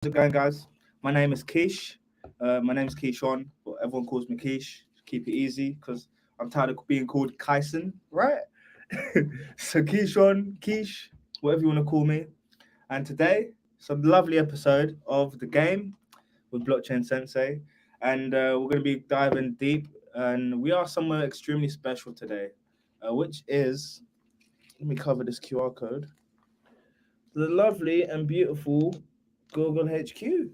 it going, guys? My name is Keish. My name is Keishon, but everyone calls me Keish. Keep it easy because I'm tired of being called Kyson, right? So Keishon, Keish, whatever you want to call me. And today, some lovely episode of the game with Blockchain Sensei, and we're going to be diving deep. And we are somewhere extremely special today, which is let me cover this QR code. The lovely and beautiful Google HQ.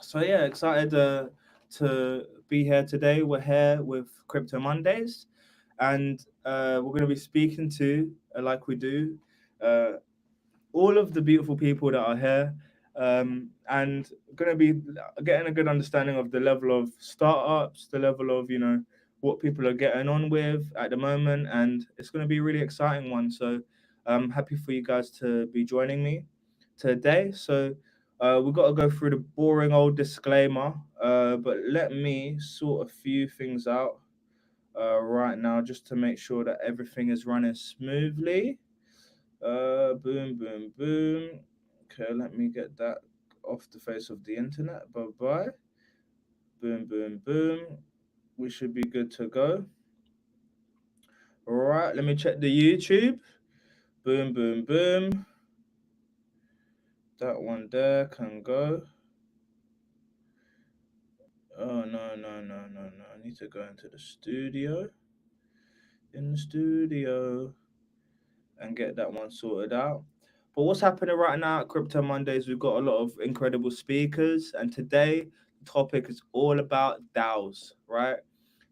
So yeah, excited to be here today. We're here with Crypto Mondays, and we're going to be speaking to, like we do, uh, all of the beautiful people that are here, and going to be getting a good understanding of the level of startups, the level of what people are getting on with at the moment, and it's going to be a really exciting one. So I'm happy for you guys to be joining me today. So we've got to go through the boring old disclaimer, but let me sort a few things out right now just to make sure that everything is running smoothly. Boom, boom, boom. Okay, let me get that off the face of the internet. Bye bye. Boom, boom, boom. We should be good to go. All right, let me check the YouTube. Boom, boom, boom. That one there can go. Oh, no, no, no, no, no. I need to go into the studio. In the studio. And get that one sorted out. But what's happening right now at Crypto Mondays? We've got a lot of incredible speakers, and today the topic is all about DAOs, right?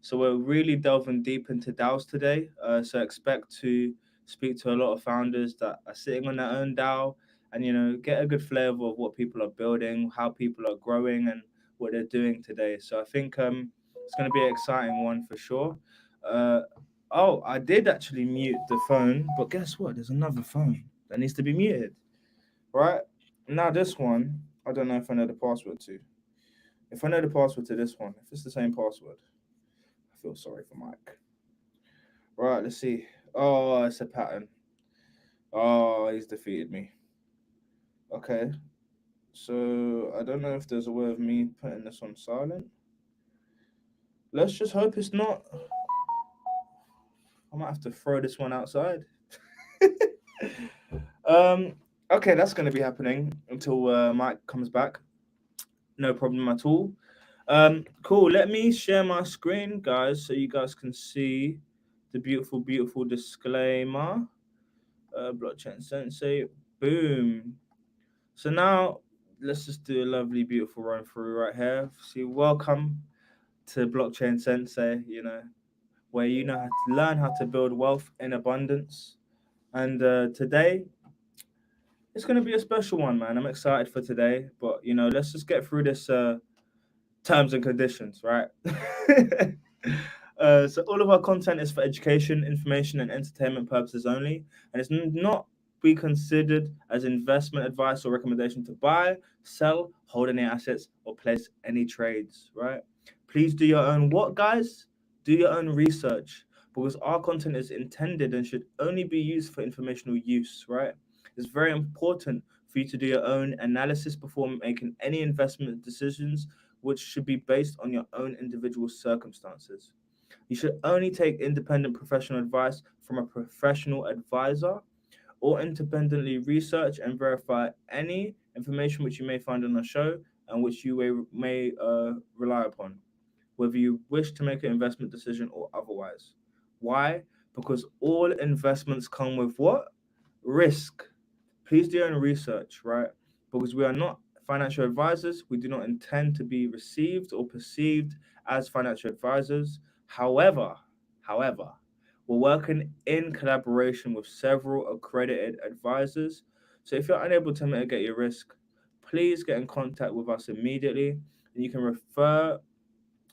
So we're really delving deep into DAOs today. So expect to speak to a lot of founders that are sitting on their own DAO, and get a good flavor of what people are building, how people are growing, and what they're doing today. So I think it's going to be an exciting one for sure. Uh, Oh, I did actually mute the phone, but guess what? There's another phone that needs to be muted, right? Now this one, I don't know if I know the password to. If I know the password to this one, if it's the same password, I feel sorry for Mike. Right, let's see. Oh, it's a pattern. Oh, he's defeated me. Okay, so I don't know if there's a way of me putting this on silent. Let's just hope it's not. I might have to throw this one outside. um, okay, that's going to be happening until Mike comes back. No problem at all. Cool. Let me share my screen, guys, so you guys can see the beautiful, beautiful disclaimer. Blockchain Sensei. Boom. So now let's just do a lovely, beautiful run through right here. See, welcome to Blockchain Sensei. Where you know how to learn how to build wealth in abundance. And today it's going to be a special one, man. I'm excited for today, but let's just get through this terms and conditions, right? So all of our content is for education, information, and entertainment purposes only, and it's not be considered as investment advice or recommendation to buy, sell, hold any assets, or place any trades. Right? Please do your own what, guys? Do your own research because our content is intended and should only be used for informational use. Right? It's very important for you to do your own analysis before making any investment decisions which should be based on your own individual circumstances. You should only take independent professional advice from a professional advisor or independently research and verify any information which you may find on the show and which you may rely upon, whether you wish to make an investment decision or otherwise. Why? Because all investments come with what? Risk. Please do your own research, right? Because we are not financial advisors. We do not intend to be received or perceived as financial advisors. However, however, we're working in collaboration with several accredited advisors. So if you're unable to mitigate your risk, please get in contact with us immediately. And you can refer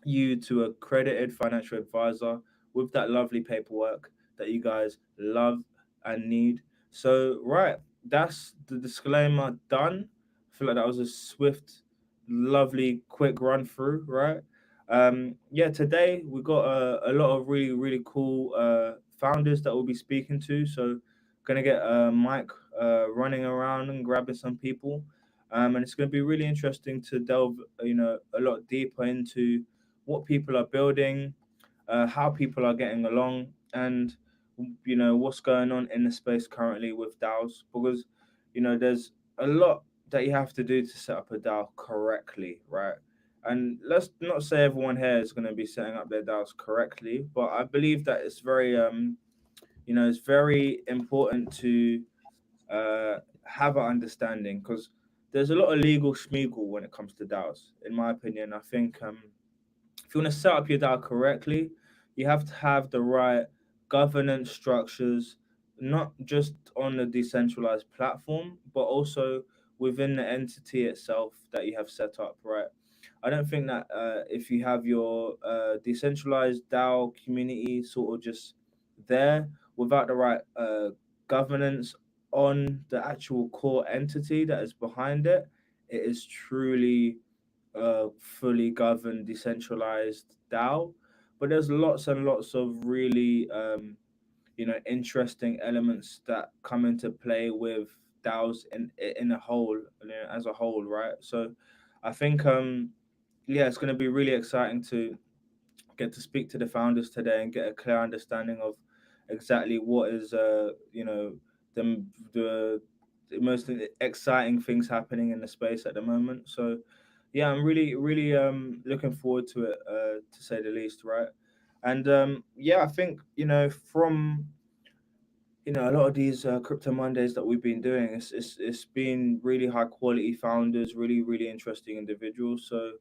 you to a accredited financial advisor with that lovely paperwork that you guys love and need. So, right, that's the disclaimer done. I feel like that was a swift, lovely, quick run through, right? Yeah, today we got a lot of really, really cool founders that we'll be speaking to. So, gonna get Mike running around and grabbing some people. And it's going to be really interesting to delve, a lot deeper into what people are building, how people are getting along, and what's going on in the space currently with DAOs, because there's a lot that you have to do to set up a DAO correctly, right? And let's not say everyone here is going to be setting up their DAOs correctly, but I believe that it's very it's very important to have an understanding, because there's a lot of legal schmeagle when it comes to DAOs. In my opinion, I think if you want to set up your DAO correctly, you have to have the right governance structures, not just on the decentralized platform, but also within the entity itself that you have set up, right? I don't think that if you have your decentralized DAO community sort of just there without the right governance on the actual core entity that is behind it, it is truly fully governed, decentralized DAO. But there's lots and lots of really, interesting elements that come into play with DAOs in a whole, as a whole, right? So, I think, yeah, it's going to be really exciting to get to speak to the founders today and get a clear understanding of exactly what is, the the the most exciting things happening in the space at the moment. So yeah, I'm really really looking forward to it, to say the least, right? And yeah, I think from a lot of these crypto Mondays that we've been doing, it's been really high quality founders, really really interesting individuals. So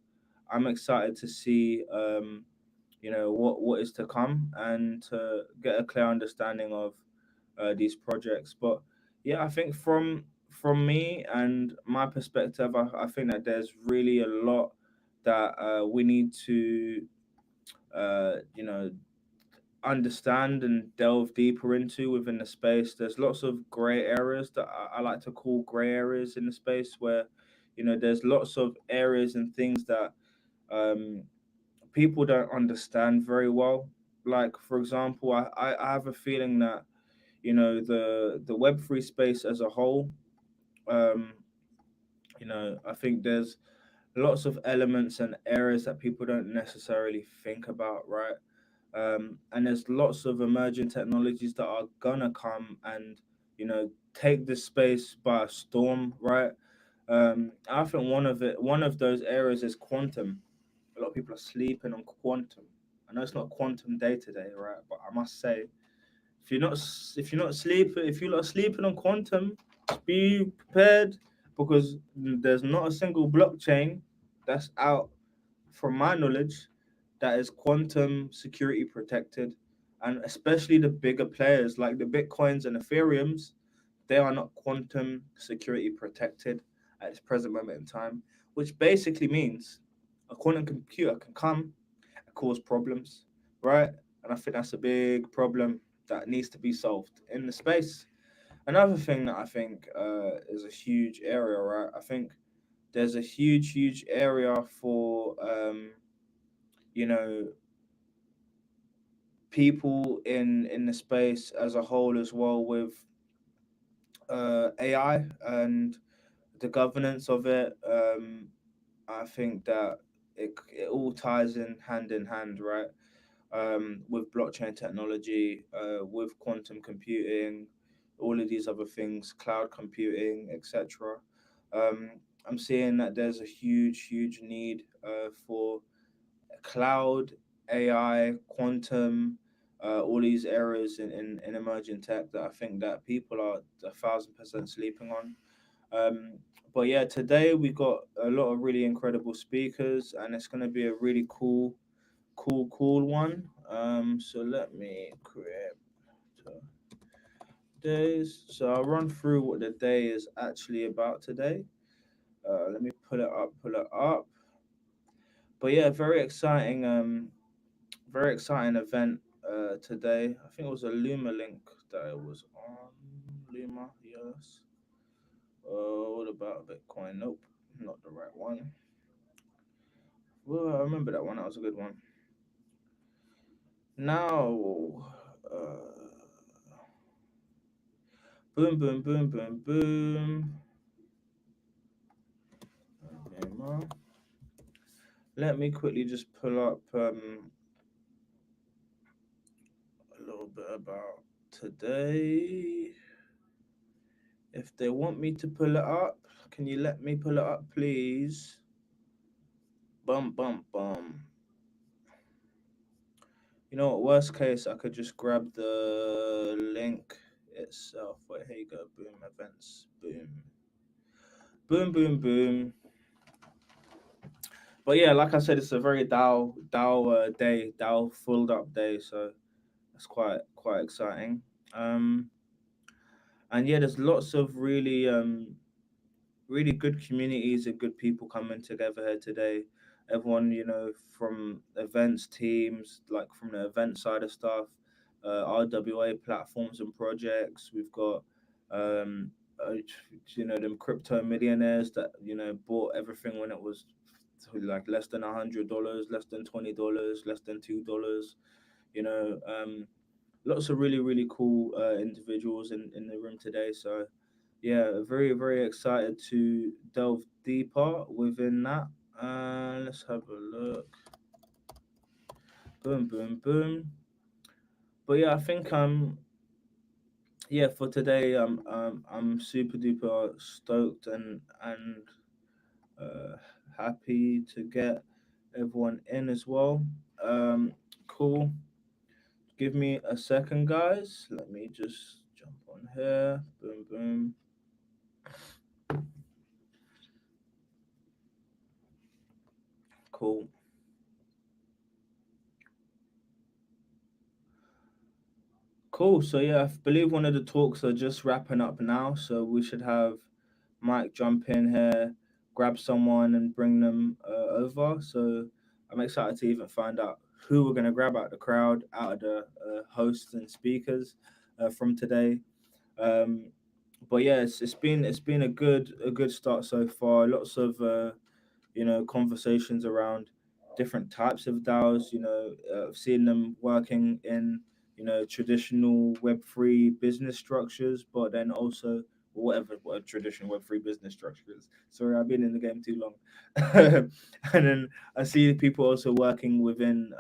I'm excited to see what is to come, and to get a clear understanding of these projects. But yeah, I think from me and my perspective, I think that there's really a lot that we need to understand and delve deeper into within the space. There's lots of gray areas that I like to call gray areas in the space, where there's lots of areas and things that um, people don't understand very well. Like for example, I have a feeling that the Web3 space as a whole, um, I think there's lots of elements and areas that people don't necessarily think about, right? And there's lots of emerging technologies that are gonna come and take this space by storm, right? I think one of those areas is quantum. A lot of people are sleeping on quantum. I know it's not quantum day today, right? But I must say, if you're not sleeping on quantum, just be prepared, because there's not a single blockchain that's out, from my knowledge, that is quantum security protected, and especially the bigger players like the Bitcoins and Ethereums, they are not quantum security protected at this present moment in time, which basically means a quantum computer can come and cause problems, right? And I think that's a big problem that needs to be solved in the space. Another thing that I think is a huge area, right? I think there's a huge area for you know people in the space as a whole as well, with AI and the governance of it. I think that it all ties in hand, right? With blockchain technology, with quantum computing, all of these other things, cloud computing, etc. Um, I'm seeing that there's a huge need for cloud, AI, quantum, all these areas in emerging tech that I think that people are 1,000% sleeping on. Um, but yeah, today we got a lot of really incredible speakers, and it's going to be a really cool one. So let me create days. So I'll run through what the day is actually about today. Let me pull it up. But yeah, very exciting event today. I think it was a Luma link that it was on. Luma, yes. What about Bitcoin? Nope, not the right one. Well, I remember that one. That was a good one. Now, boom, boom, boom, boom, boom. Let me quickly just pull up a little bit about today. If they want me to pull it up, can you let me pull it up, please? Bum bum bum. You know what? Worst case, I could just grab the link itself. Wait, here you go. Boom, events. Boom, boom, boom, boom. But yeah, like I said, it's a very day, Dow filled up day. So that's quite exciting. Um, and yeah, there's lots of really good communities and good people coming together here today. Everyone, from events teams, like from the event side of stuff, RWA platforms and projects. We've got, uh, them crypto millionaires that bought everything when it was like less than $100, less than $20, less than $2. You know, lots of really cool individuals in the room today. So yeah, very excited to delve deeper within that. Let's have a look. Boom, boom, boom. But yeah, I think yeah, for today I'm super duper stoked and uh happy to get everyone in as well. Cool. Give me a second, guys. Let me just jump on here. Boom, boom. Cool. Cool. So yeah, I believe one of the talks are just wrapping up now. So we should have Mike jump in here, grab someone, and bring them over. So I'm excited to even find out who we're gonna grab out of the crowd, out of the hosts and speakers from today. Um, but yeah, it's been a good start so far. Lots of conversations around different types of DAOs. I've seen them working in traditional Web3 business structures, but then also whatever what a traditional Web3 business structure is. Sorry, I've been in the game too long. And then I see people also working within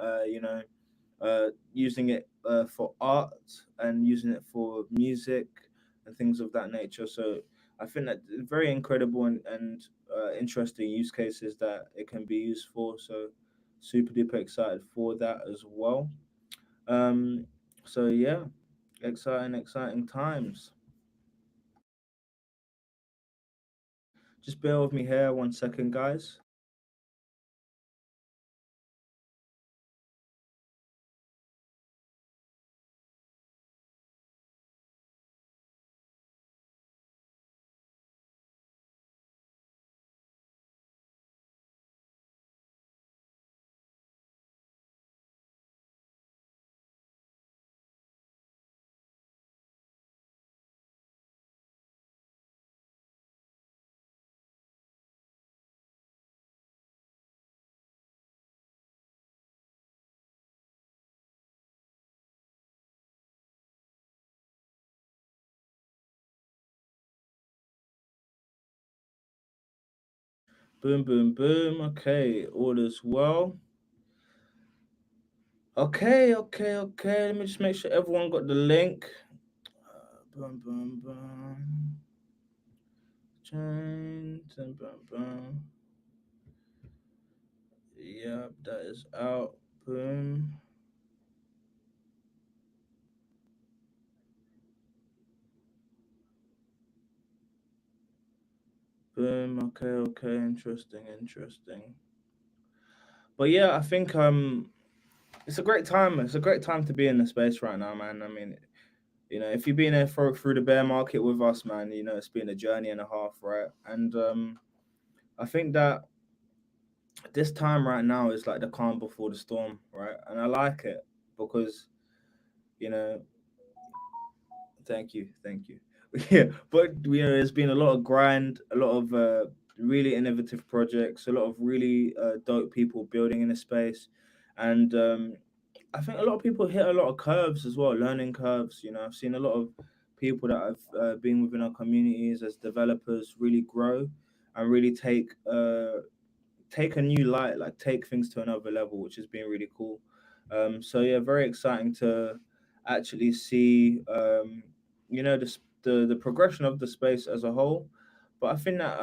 using it for art and using it for music and things of that nature. So I think that very incredible and interesting use cases that it can be used for. So super duper excited for that as well. Um, so yeah, exciting times. Just bear with me here 1 second, guys. Boom, boom, boom. Okay, all is well. Okay. Let me just make sure everyone got the link. Boom, boom, boom. Change and boom, boom. Yep, that is out. Boom, boom. Okay. Interesting. But yeah, I think it's a great time. It's a great time to be in the space right now, man. I mean, if you've been there through the bear market with us, man, it's been a journey and a half, right? And I think that this time right now is like the calm before the storm, right? And I like it because you know thank you. Yeah, but there's been a lot of grind, a lot of really innovative projects, a lot of really dope people building in the space, and I think a lot of people hit a lot of curves as well, learning curves. I've seen a lot of people that have been within our communities as developers really grow and really take take a new light, like take things to another level, which has been really cool. So yeah, very exciting to actually see, the progression of the space as a whole. But I think that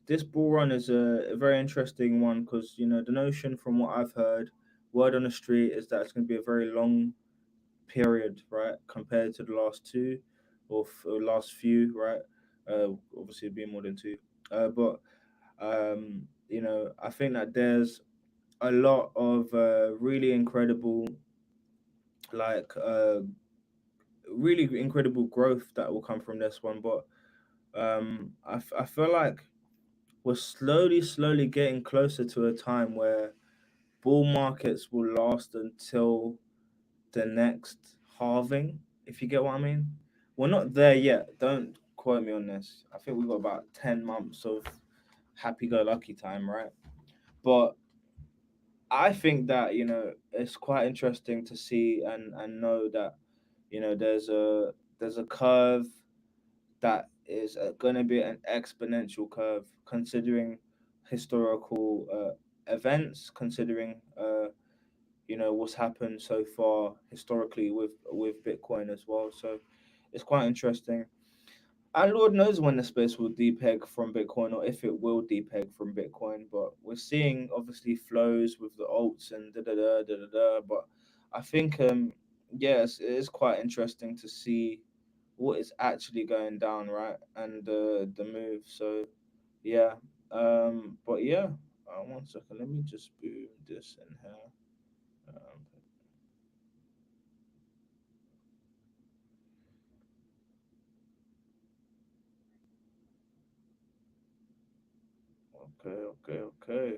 this bull run is a very interesting one because the notion from what I've heard, word on the street is that it's going to be a very long period, right, compared to the last two or last few, right? Obviously, it'd be more than two. But I think that there's a lot of really incredible, like, really incredible growth that will come from this one. But I feel like we're slowly getting closer to a time where bull markets will last until the next halving, if you get what I mean. We're not there yet. Don't quote me on this. I think we've got about 10 months of happy go lucky time, right? But I think that, it's quite interesting to see and know that, there's a curve that is going to be an exponential curve considering historical events, considering what's happened so far historically with Bitcoin as well. So it's quite interesting. And Lord knows when the space will depeg from Bitcoin or if it will depeg from Bitcoin. But we're seeing obviously flows with the alts and da da da da da da. But I think yes, it is quite interesting to see what is actually going down, right? And the move. So yeah. But yeah. One second, let me just boom this in here. Um, okay.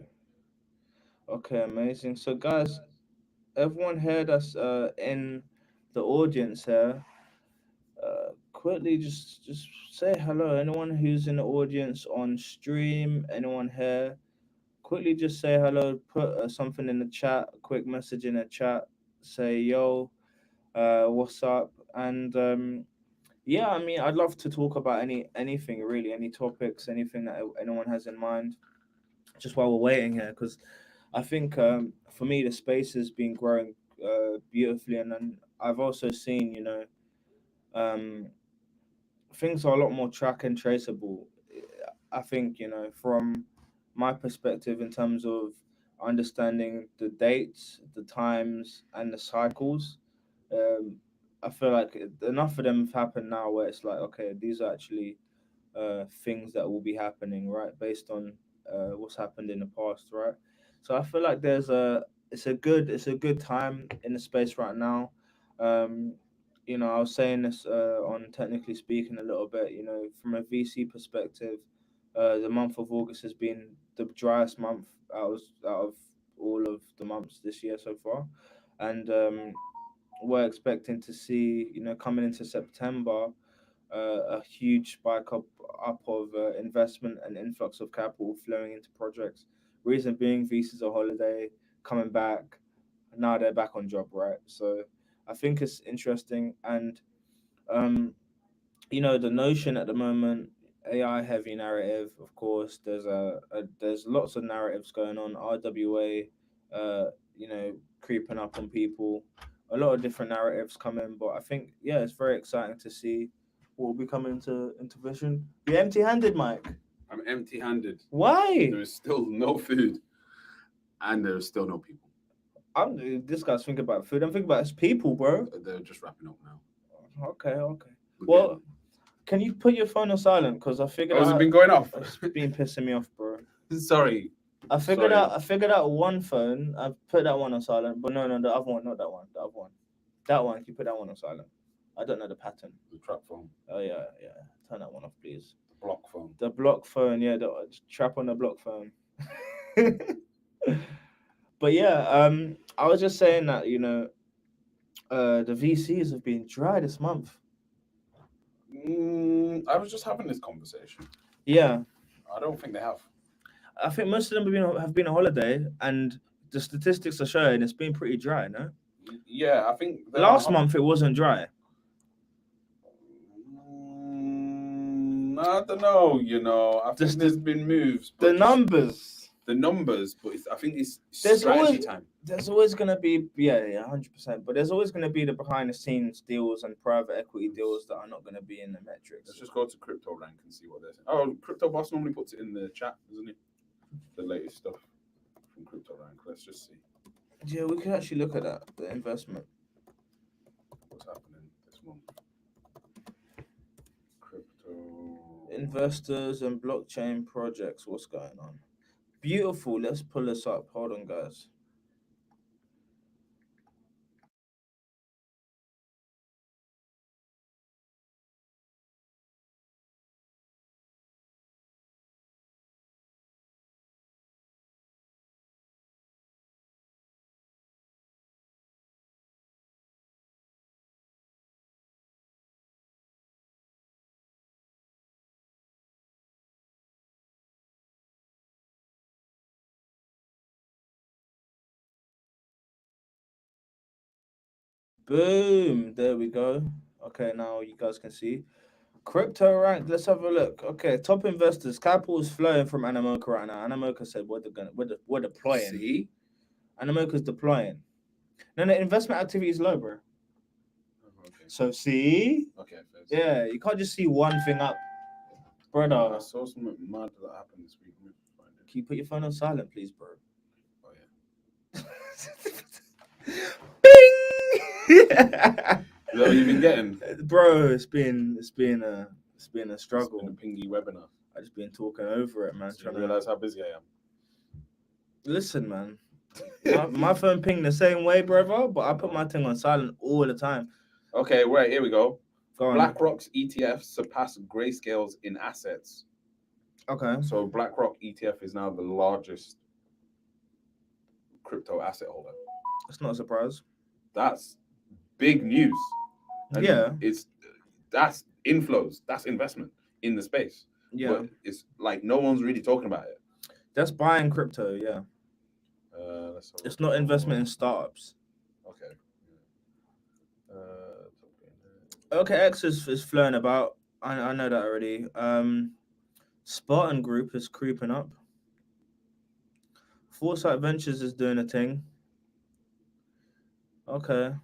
Okay, amazing. So, guys, everyone here that's in the audience here, quickly just say hello. Anyone who's in the audience on stream, anyone here, quickly just say hello. Put something in the chat, a quick message in the chat. Say yo, what's up? And yeah, I mean, I'd love to talk about anything really, any topics, anything that anyone has in mind. Just while we're waiting here, because I think for me the space has been growing beautifully, and then I've also seen um, things are a lot more track and traceable. I think from my perspective in terms of understanding the dates, the times, and the cycles. Um, I feel like enough of them have happened now where it's like okay, these are actually things that will be happening, right, based on what's happened in the past, right? So I feel like it's a good time in the space right now. Um, I was saying this on technically speaking a little bit. From a VC perspective, the month of August has been the driest month out of all of the months this year so far, and we're expecting to see coming into September a huge spike up of investment and influx of capital flowing into projects. Reason being, visas are holiday, coming back. Now they're back on job, right? So I think it's interesting, and um, the notion at the moment, AI heavy narrative. Of course, there's lots of narratives going on. RWA, creeping up on people. A lot of different narratives coming, but I think it's very exciting to see what will be coming into vision. You empty-handed, Mike. I'm empty-handed. Why? There is still no food, and there is still no people. This guy's thinking about food. I'm thinking about his people, bro. They're just wrapping up now. Okay. Well, can you put your phone on silent? Because I figured has it been going off? It's been pissing me off, bro. Sorry. I figured out one phone. I put that one on silent, but no, the other one, not that one. The other one. That one. You put that one on silent. I don't know the pattern. The trap phone. Oh yeah. Turn that one off, please. The block phone. The block phone. Yeah, the trap on the block phone. But yeah, I was just saying that the VCs have been dry this month. I was just having this conversation. Yeah. I don't think they have. I think most of them have been on holiday, and the statistics are showing it's been pretty dry, no? Yeah, I think last month it wasn't dry. I don't know. I think there's been moves. The numbers. the numbers, but I think it's There's strategy always time. there's always gonna be 100%, but there's always gonna be the behind the scenes deals and private equity deals that are not gonna be in the metrics. Let's just go to Crypto Rank and see what they're saying. Oh, Crypto Boss normally puts it in the chat, doesn't he? The latest stuff from Crypto Rank. Let's just see Yeah, we could actually look at that, the investment. what's happening this month. Crypto Investors and blockchain projects, what's going on? Beautiful. Let's pull this up. Hold on, guys. Boom. There we go. Okay, now you guys can see. Crypto rank. Let's have a look. Okay, top investors. Capital is flowing from Animoca right now. Animoca said we're deploying. See? Animoca's deploying. No, the investment activity is low, bro. Okay. So see, Okay. Fair. yeah, you can't just see one thing up, I brother. saw something mad that happened this week. Let me find it. Can you put your phone on silent, please, bro? Oh yeah. Bing! Is that what you've been getting? Bro, it's been a struggle. It's been a pingy webinar. I just been talking over it, man. So you realize how busy I am. Listen, man. My phone pinged the same way, brother, but I put my thing on silent all the time. Okay, right, here we go. Go on. BlackRock's ETFs surpass Grayscale's in assets. Okay. So BlackRock ETF is now the largest crypto asset holder. It's not a surprise. That's big news. And Yeah. that's inflows. That's investment in the space. Yeah. But it's like no one's really talking about it. That's buying crypto, yeah. It's not investment in startups. Okay. OKX is flowing about. I know that already. Spartan Group is creeping up. Foresight Ventures is doing a thing. Okay.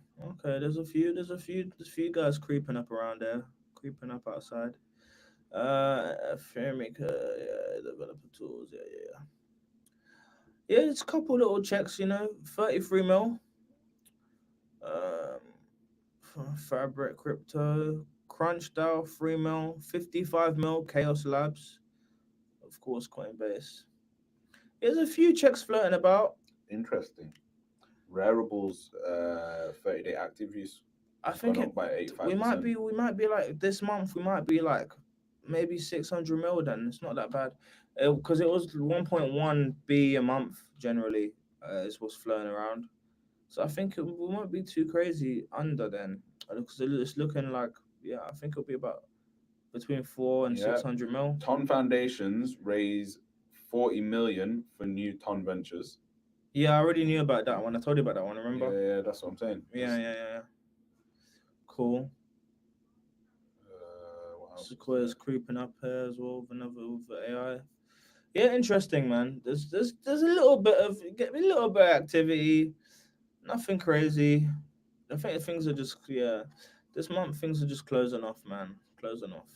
There's a few guys creeping up around there, creeping up outside. Firmic, developer tools, yeah. It's a couple little checks, 33 mil. Fabric Crypto, Crunch DAO, 3 mil, 55 mil, Chaos Labs, of course, Coinbase. There's a few checks floating about. Interesting. Raribles 30-day active use. I think gone up by 85%. we might be like this month. We might be like maybe 600 mil. Then it's not that bad, because it was 1.1 B a month generally. Is what's flowing around. So I think we won't be too crazy under then, because it's looking like I think it'll be about between 4 and 600 mil. Ton Foundations raise 40 million for new Ton Ventures. Yeah, I already knew about that one. I told you about that one. Remember? Yeah, that's what I'm saying. Yeah. Cool. Sequoia's creeping up here as well with AI. Yeah, interesting, man. There's a little bit of activity. Nothing crazy. I think things are just this month things are just closing off, man. Closing off.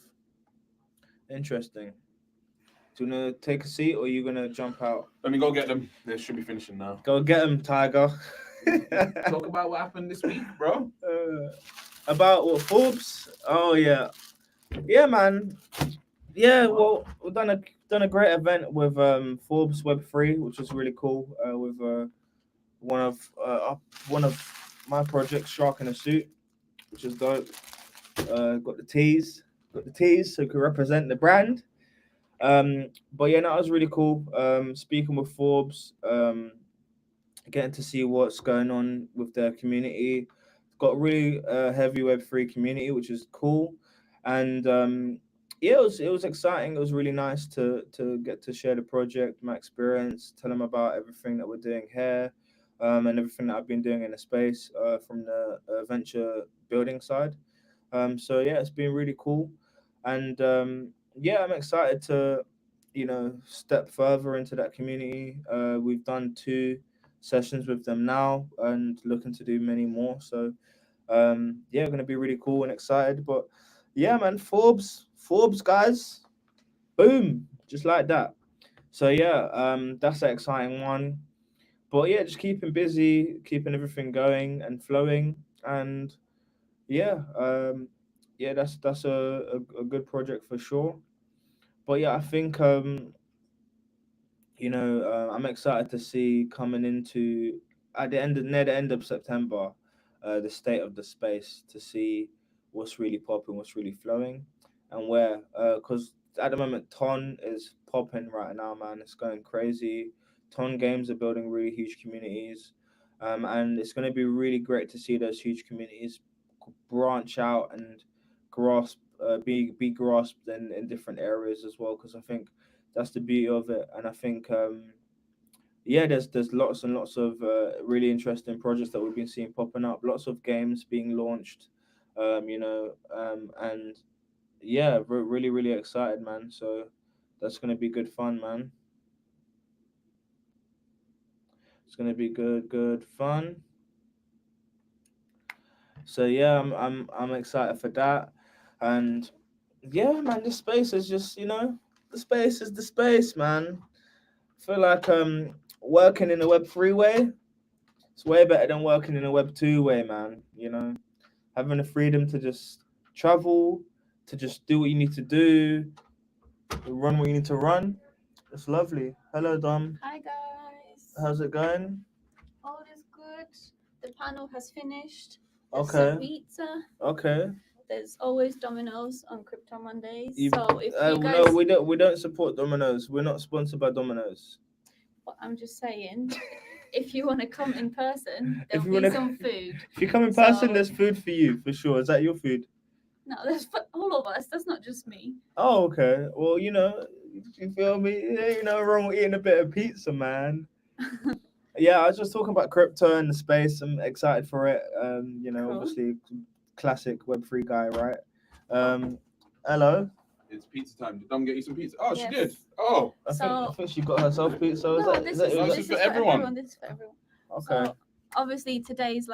Interesting. Do you wanna take a seat or are you gonna jump out? Let me go get them. They should be finishing now. Go get them, Tiger. Talk about what happened this week, bro. About what, Forbes? Oh yeah, man. Yeah, well, we've done a great event with Forbes Web3, which was really cool. With one of my projects, Shark in a Suit, which is dope. Got the tees, so we can represent the brand. But yeah, that was really cool. Speaking with Forbes, getting to see what's going on with their community. Got a really heavy Web3 community, which is cool, and it was exciting. It was really nice to get to share the project, my experience, tell them about everything that we're doing here, and everything that I've been doing in the space from the venture building side. So yeah, it's been really cool, and I'm excited to step further into that community. We've done 2 sessions with them now and looking to do many more. So yeah, going to be really cool and excited. But yeah, man, Forbes guys, boom, just like that. So yeah, that's an exciting one. But yeah, just keeping busy, keeping everything going and flowing, and yeah, yeah, that's a good project for sure. But yeah, I think I'm excited to see coming into at the end of near the end of September, the state of the space to see what's really popping, what's really flowing, and where. Because at the moment, Ton is popping right now, man. It's going crazy. Ton games are building really huge communities, and it's going to be really great to see those huge communities branch out and grasp, be grasped in different areas as well. Because I think that's the beauty of it, and I think yeah, there's lots and lots of really interesting projects that we've been seeing popping up, lots of games being launched, and yeah, really really excited, man. So that's gonna be good fun, man. It's gonna be good fun. So yeah, I'm excited for that, and yeah, man, this space is just the space is the space, man. I feel like working in a Web3 way, it's way better than working in a Web2 way, man. Having the freedom to just travel, to just do what you need to do, run what you need to run. It's lovely. Hello, Dom. Hi guys. How's it going? All is good. The panel has finished. There's Okay. some pizza. Okay. There's always Domino's on Crypto Mondays. You, So if you guys, no, we don't support Domino's. We're not sponsored by Domino's. but I'm just saying, if you want to come in person, If there'll you be wanna, some food. if you come in person, So- there's food for you for sure. Is that your food? No, that's for all of us. That's not just me. Oh, okay. Well, you feel me? Ain't no wrong with eating a bit of pizza, man. Yeah, I was just talking about crypto and the space. I'm excited for it. Cool. Obviously, classic Web3 guy, right? Oh. Hello. It's pizza time. Did Dom get you some pizza? Oh, she Yes. did. Oh, I think she got herself pizza. No, Is that, this is that, is is No, that- this for is for everyone. everyone. This is for everyone. okay? So obviously today's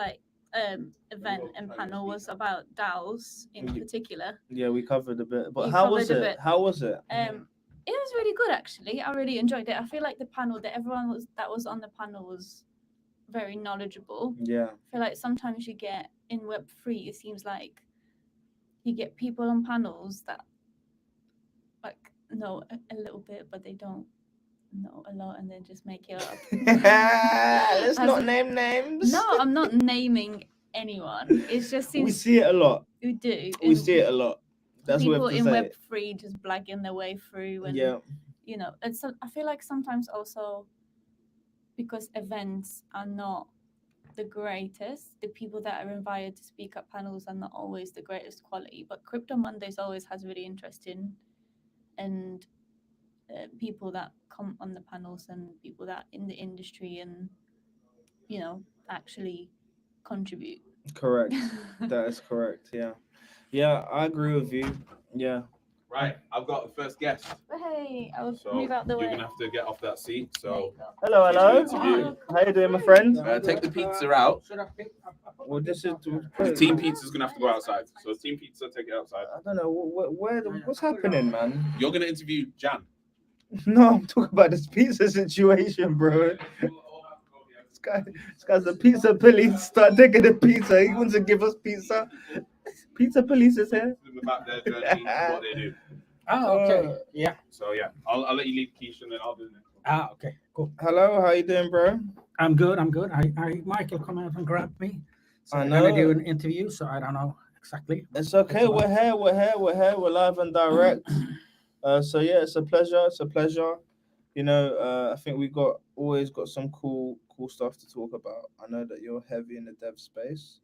event and panel was about DAOs in Ye- particular. Yeah, we covered a bit. But You how was covered a it? bit. How was it? It was really good actually. I really enjoyed it. I feel like the panel that that was on the panel was very knowledgeable. Yeah. I feel like sometimes you get in Web3, it seems like you get people on panels that like know a little bit, but they don't know a lot, and then just make it up. Let's As- not name names. No, I'm not naming anyone. It just seems We see it a lot. we do. We see it a lot. That's what people we have in to say. Web3 just blagging their way through, and Yeah. and so I feel like sometimes also because events are not the greatest, the people that are invited to speak at panels are not always the greatest quality. But Crypto Mondays always has really interesting and people that come on the panels and people that in the industry and actually contribute. Correct. That is correct. Yeah. Yeah, I agree with you. Yeah. right. I've got the first guest. Hey, I will So move out the you're way. gonna have to get off that seat. There you So go. Hello, hello. Interview. How you doing, my friend? take the pizza out. Well, this is The team pizza's gonna have to go outside. So team pizza, take it outside. I don't know what's happening, man. You're gonna interview Jan. No, I'm talking about this pizza situation, bro. This guy's a pizza police. Start taking the pizza. He wants to give us pizza. Pizza police is here. About their journey, what they do. Oh, okay. Yeah. So yeah, I'll let you lead Keisha and then I'll do the next one. Ah, okay. Cool. Hello, how you doing, bro? I'm good. I'm good. Michael come out and grab me. So I I'm gonna do know. an interview. So I don't know exactly. It's okay. We're here. We're live and direct. So yeah, it's a pleasure. It's a pleasure. I think we always got some cool stuff to talk about. I know that you're heavy in the dev space,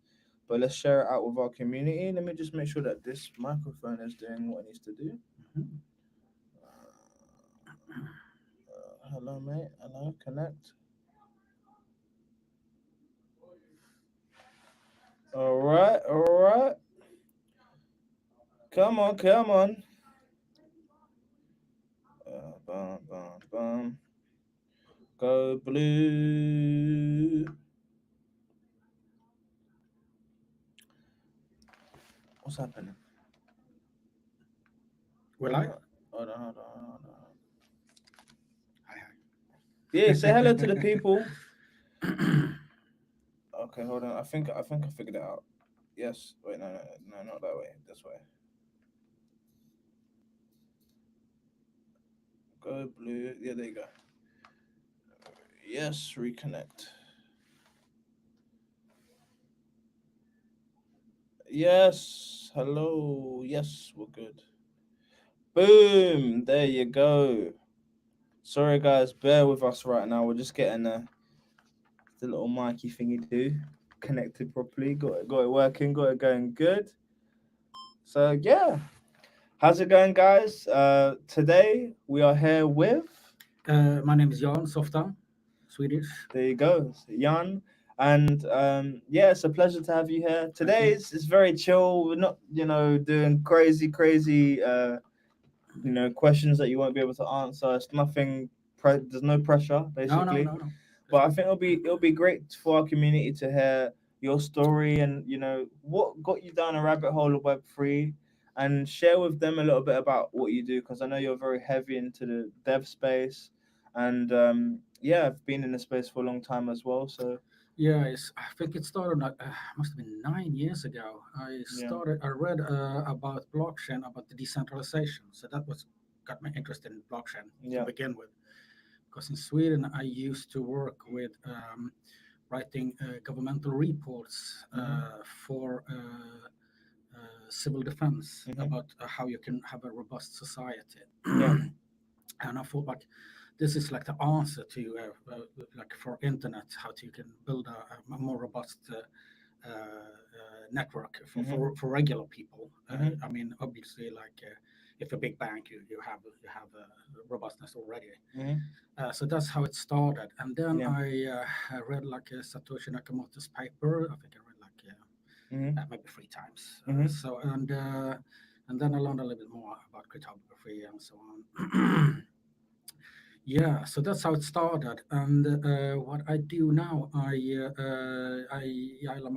but let's share it out with our community. Let me just make sure that this microphone is doing what it needs to do. Mhm. Hello, mate. Hello, connect. All right, all right. Come on, come on. Bum, bum, bum. Go blue. What's happening? Will I? Hold on, hold on, hold on. Hi, Yeah, say hello to the people. hi. Okay, hold on. I think I figured it out. Yes. Wait, no, no, no, not that way. This way. Go blue. Yeah, there you go. Yes, reconnect. Yes. Hello. Yes, we're good. Boom. There you go. Sorry, guys. Bear with us right now. We're just getting the little Mikey thingy do connected properly. Got it working. Got it going good. So yeah, how's it going, guys? Today we are here with. My name is Jan Softan, Swedish. There you go, Jan. And yeah, it's a pleasure to have you here. Today you. it's very chill. We're not, doing crazy, questions that you won't be able to answer. It's nothing. There's no pressure, No, no, basically. no, no. But I That's think it'll be great for our community to hear your story and what got you down a rabbit hole of Web3, and share with them a little bit about what you do, because I know you're very heavy into the dev space, and yeah, I've been in the space for a long time as well. So Yeah, I think it started must have been 9 years ago. yeah, I read about blockchain, about the decentralization. So that was got me interested in blockchain to yeah, begin with. Because in Sweden, I used to work with writing governmental reports hmm for civil defense hmm about how you can have a robust society. yeah, And I thought like this is like the answer to like for internet, how to you can build a more robust network hmm for regular people. hmm I mean, obviously, like if a big bank, you have robustness already. hmm So that's how it started. And then yeah, I read like Satoshi Nakamoto's paper. I think I read like hmm maybe 3 times. hmm And then I learned a little bit more about cryptography and so on. Yeah, so that's how it started. And what I do now, I'm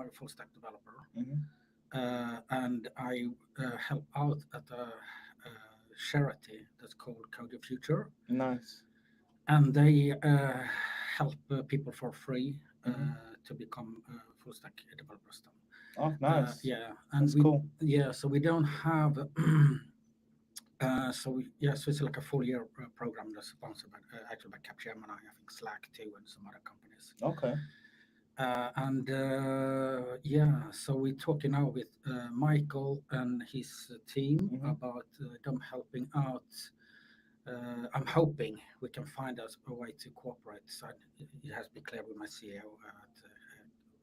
a full stack developer, hmm and I help out at a charity that's called Code Your Future, nice. and they help people for free hmm to become full stack developers. Oh, nice. Yeah, and That's cool. so we don't have. So it's like a full year program that's sponsored by, actually by Capgemini, I think Slack too, and some other companies. Okay. And yeah, so we're talking now with Michael and his team hmm about them helping out. I'm hoping we can find us a way to cooperate. So it has to be clear with my CEO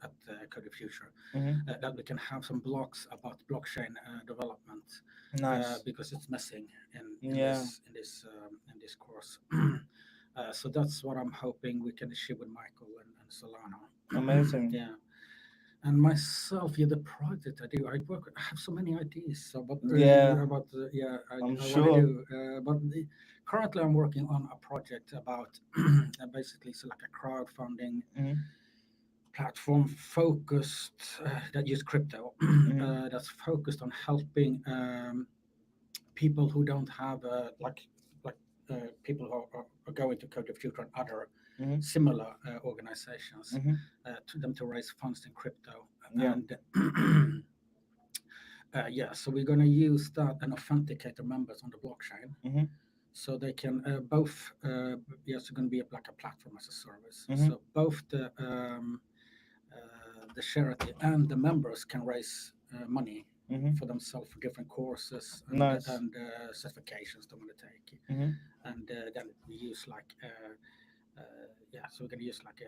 at Code of Future hmm that we can have some blocks about blockchain development Nice. because it's missing in Yeah. in this course. So that's what I'm hoping we can achieve with Michael and Solano. Amazing. Yeah. And myself, yeah, the project I do, I have so many ideas Yeah, yeah, I'm I want to sure. do. Currently, I'm working on a project about basically it's like a crowdfunding hmm platform focused that use crypto hmm that's focused on helping people who don't have like people who are going to Code of Future and other hmm similar organizations hmm to them to raise funds in crypto. Yeah. And yeah, so we're going to use that and authenticate the members on the blockchain hmm so they can both yes, it's going to be like a platform as a service. hmm So both the charity and the members can raise money hmm for themselves for different courses Nice. and certifications they want to take. hmm And then we use like yeah, so we're going to use like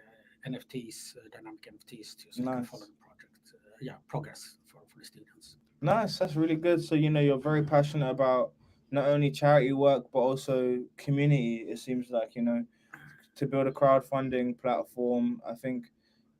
NFTs, dynamic NFTs, too, so they can follow Nice. the project, yeah, progress for the students. Nice. That's really good. So you're very passionate about not only charity work but also community. It seems like to build a crowdfunding platform. I think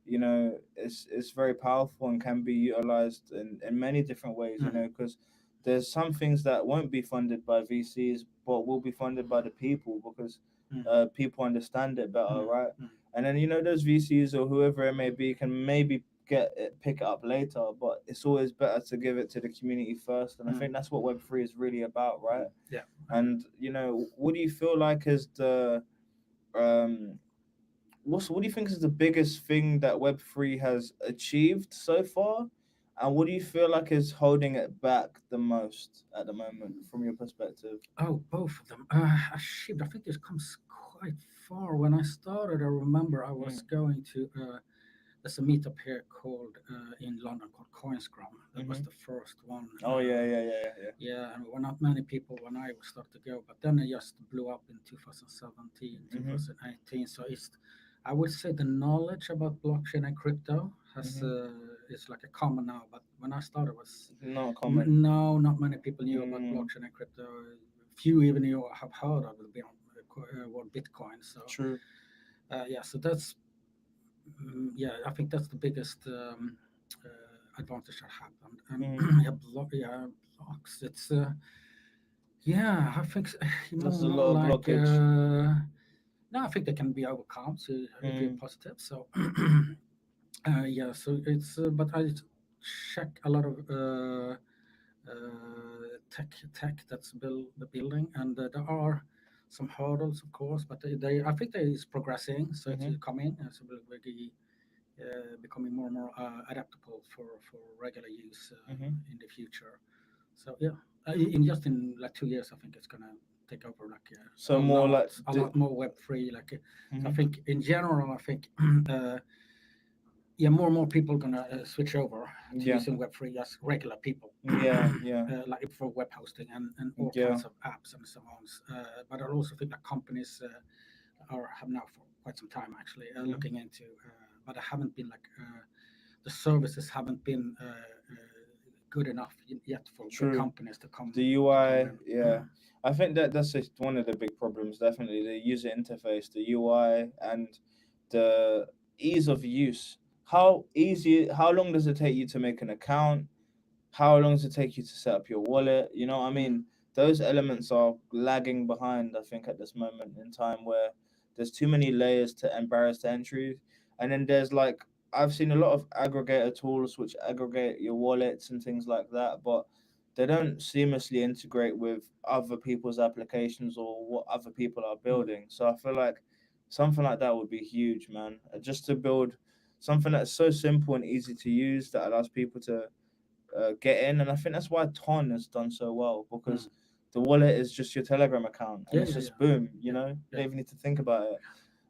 it's very powerful and can be utilized in many different ways. Mm. Because there's some things that won't be funded by VCs, but will be funded by the people because Mm. people understand it better, Mm. right? Mm. And then those VCs or whoever it may be can maybe pick it up later, but it's always better to give it to the community first. And I Mm. think that's what Web3 is really about, right? Yeah. And what do you feel like is the um what do you think is the biggest thing that Web3 has achieved so far? And what do you feel like is holding it back the most at the moment from your perspective? Oh, both of them. Shit, I think this comes quite far. When I started, I remember I was going to. There's a meetup here called in London called Coinscrum. That was the first one. Oh yeah. Yeah, and were not many people when I started to go, but then it just blew up in 2017, 2018. So I would say the knowledge about blockchain and crypto has is like a common now. But when I started, was Not common. no, not many people knew about blockchain and crypto. Few even knew or have heard of the word Bitcoin. So True. yeah, so that's yeah, I think that's the biggest advantage that happened. And blocks. It's yeah, I think There's a more lot of like blockage. no, I think they can be overcome. So if you're positive, so yeah, so it's but I check a lot of tech that's the building, and there are some hurdles, of course, but they I think they is progressing, so it's coming, so will be becoming more and more adaptable for regular use in the future. So yeah, in just in like 2 years, I think it's gonna take over like So more like a lot more Web3. Like I think in general, I think yeah, more and more people are gonna switch over to using Web3 as regular people. yeah. Like for web hosting and all Yeah. kinds of apps and so on. But I also think that companies have now for quite some time actually looking into, but I haven't been like the services haven't been good enough yet for big companies to come. The UI, yeah. I think that's just one of the big problems. Definitely the user interface, the UI, and the ease of use. How long does it take you to make an account? How long does it take you to set up your wallet? You know what I mean? Those elements are lagging behind, I think, at this moment in time where there's too many layers to and barriers to entry. And then there's like, I've seen a lot of aggregator tools which aggregate your wallets and things like that, but they don't seamlessly integrate with other people's applications or what other people are building. So I feel like something like that would be huge, man. Just to build something that's so simple and easy to use that allows people to get in, and I think that's why Ton has done so well because the wallet is just your Telegram account, and it's just boom. You don't even need to think about it,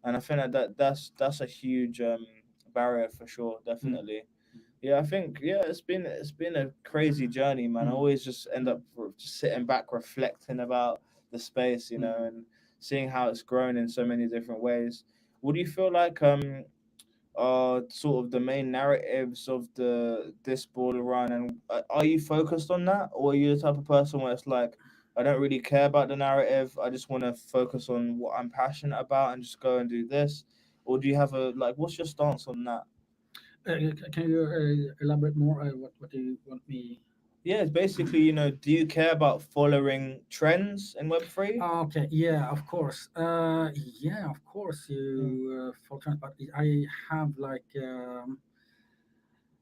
and I think that's a huge barrier for sure, definitely. Yeah, I think it's been a crazy journey, man. I always just end up just sitting back reflecting about the space, and seeing how it's grown in so many different ways. What do you feel like are sort of the main narratives of the this border run, and are you focused on that, or are you the type of person where it's like I don't really care about the narrative, I just want to focus on what I'm passionate about and just go and do this? Or do you have a like what's your stance on that? Can you elaborate more? What do you want me? Yeah, it's basically, do you care about following trends in Web3? Okay, yeah, of course. Yeah, of course you follow trends, but I have like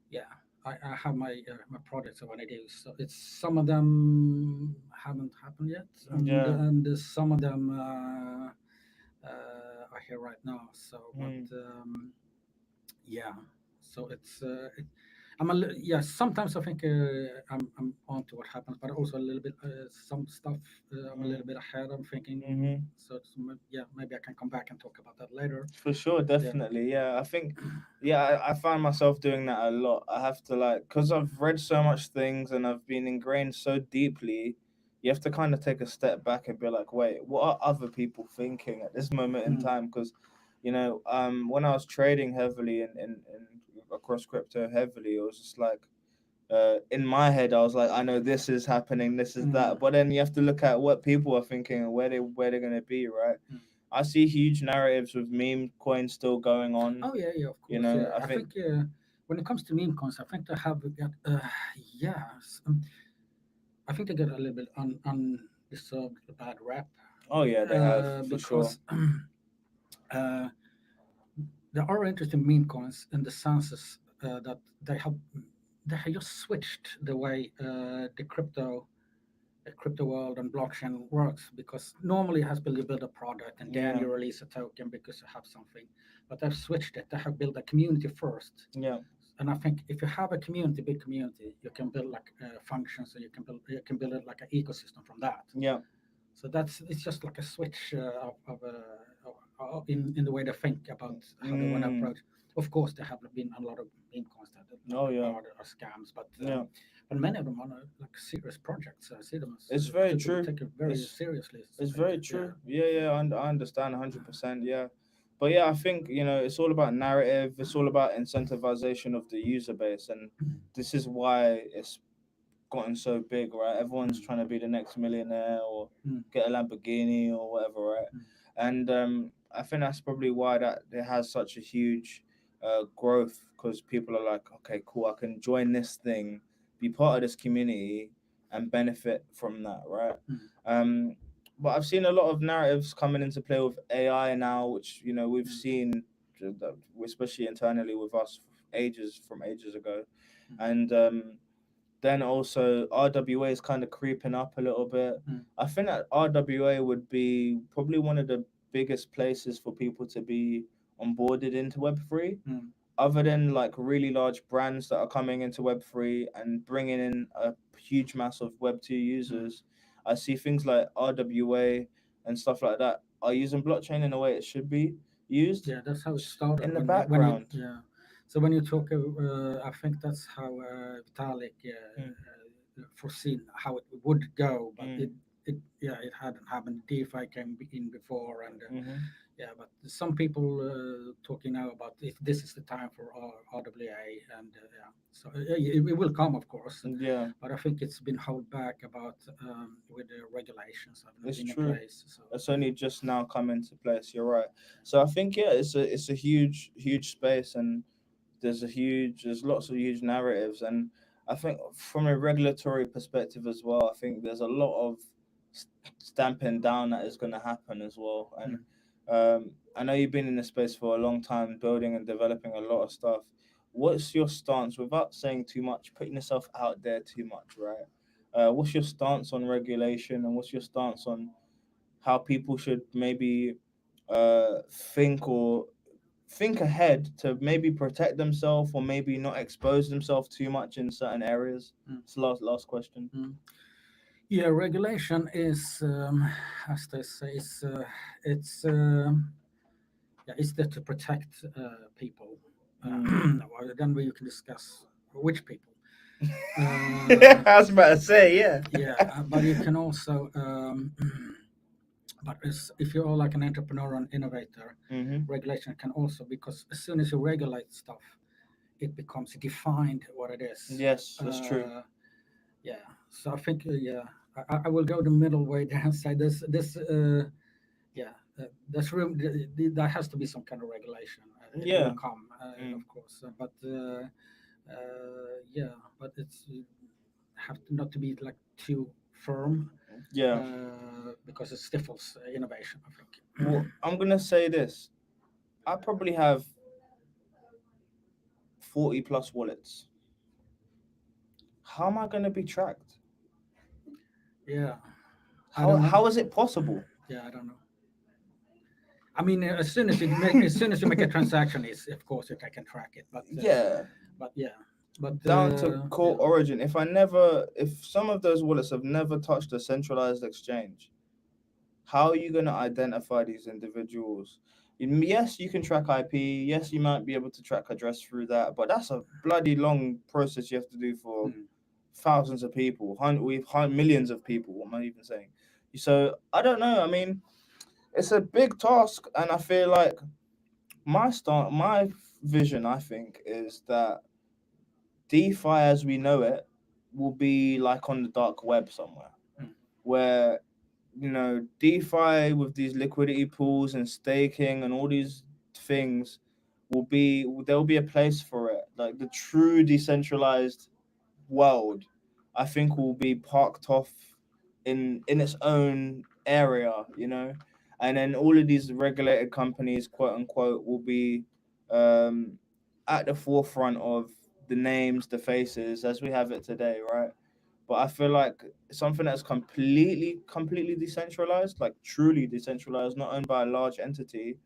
yeah, I have my projects of what I do. So it's some of them haven't happened yet, and some of them are here right now. So, but yeah, so yeah. Sometimes I think I'm on to what happens, but also a little bit some stuff I'm a little bit ahead. I'm thinking, so yeah, maybe I can come back and talk about that later. For sure, definitely. Yeah, I think, yeah, I find myself doing that a lot. I have to because I've read so much things and I've been ingrained so deeply, you have to kind of take a step back and be like, wait, what are other people thinking at this moment in time? Because, when I was trading heavily in across crypto heavily, it was just like, in my head, I was like, I know this is happening, this is that, but then you have to look at what people are thinking and where they're gonna be, right? I see huge narratives with meme coins still going on. Oh yeah, of course. Yeah. I think when it comes to meme coins, I think they have got yeah. I think they get a little bit deserved a bad rap Oh yeah, they have for sure. because uh, there are interesting meme coins in the senses that they have just switched the way the crypto world and blockchain works, because normally it has been you build a product and then Yeah. you release a token because you have something, but they've switched it. They have built a community first, Yeah. and I think if you have a community, big community, you can build like functions, and you can build it like an ecosystem from that. Yeah. So it's just like a switch in the way they think about how they want to Mm. approach. Of course, there have been a lot of meme coins that Oh yeah. are scams, Yeah. but many of them are like serious projects. I see them as It's very to true. take it very It's seriously. It's And, very true. Yeah, I understand 100%. Yeah. But yeah, I think, it's all about narrative. It's all about incentivization of the user base. And this is why it's gotten so big, right? Everyone's trying to be the next millionaire or Mm. get a Lamborghini or whatever, right? Mm. And I think that's probably why that it has such a huge growth, because people are like, okay, cool, I can join this thing, be part of this community, and benefit from that, right? Mm. But I've seen a lot of narratives coming into play with AI now, which we've Mm. seen, especially internally with us, from ages ago, Mm. and then also RWA is kind of creeping up a little bit. Mm. I think that RWA would be probably one of the biggest places for people to be onboarded into Web3, Mm. other than like really large brands that are coming into Web3 and bringing in a huge mass of Web2 users. I see things like RWA and stuff like that are using blockchain in the way it should be used, Yeah, that's how it started. in the When you background. yeah. So when you talk, I think that's how Vitalik Mm. foreseen how it would go, but Mm. it hadn't happened. DeFi came in before, and Hmm. yeah, but some people talking now about if this is the time for RWA, and yeah, so it will come, of course, Yeah, but I think it's been held back about with the regulations have not it's been in true. place. So It's only just now come into place. You're right. So I think, yeah, it's a huge space, and there's lots of huge narratives, and I think from a regulatory perspective as well, I think there's a lot of stamping down that is going to happen as well. And I know you've been in this space for a long time, building and developing a lot of stuff. What's your stance, without saying too much, putting yourself out there too much, right? What's your stance on regulation, and what's your stance on how people should maybe think ahead to maybe protect themselves, or maybe not expose themselves too much in certain areas? Mm. It's the last question. Yeah, regulation is, as they say, it's yeah, it's there to protect people. Well, then we can discuss which people. Yeah, I was about to say, yeah. Yeah, but you can also, but if you're like an entrepreneur and innovator, Mm-hmm. regulation can also, because as soon as you regulate stuff, it becomes defined what it is. Yes, that's true. Yeah, so I think yeah, I will go the middle way there and say yeah, there's room. There has to be some kind of regulation. It Yeah. will come, of course, but yeah, but it's have to not to be like too firm, Yeah. because it stifles innovation, I think. Well, I'm gonna say this. I probably have 40 plus wallets. How am I gonna be tracked? Yeah, I How don't know. how is it possible? Yeah, I don't know. I mean, as soon as you make a transaction, is of course you can track it, Yeah. but yeah, but Down to core yeah. origin. If some of those wallets have never touched a centralized exchange, how are you going to identify these individuals? Yes, you can track IP. Yes, you might be able to track address through that, but that's a bloody long process you have to do for thousands of people. We've millions of people. What am I even saying? So I don't know. I mean, it's a big task, and I feel like my vision, I think, is that DeFi as we know it will be like on the dark web somewhere, Mm. where DeFi with these liquidity pools and staking and all these things there'll be a place for it. Like the true decentralized world, I think will be parked off in its own area, you know, and then all of these regulated companies, quote unquote, will be at the forefront of the names, the faces, as we have it today, right? But I feel like something that's completely decentralized, like truly decentralized, not owned by a large entity.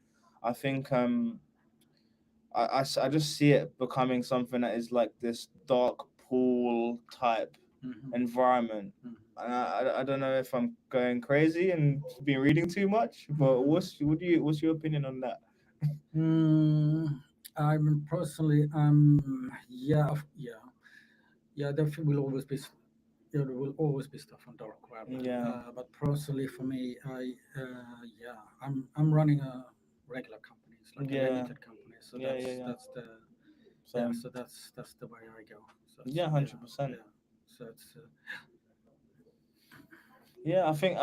I think I just see it becoming something that is like this dark pool type environment. And I don't know if I'm going crazy and been reading too much, but what's your opinion on that? I'm personally, yeah. There will always be, there will always be stuff on dark web. Yeah. But personally, for me, I'm running a regular company. It's like Yeah. a limited company. So Yeah, yeah, yeah. that's the Same. So that's the way I go. So Yeah, 100%. So it's Yeah, I think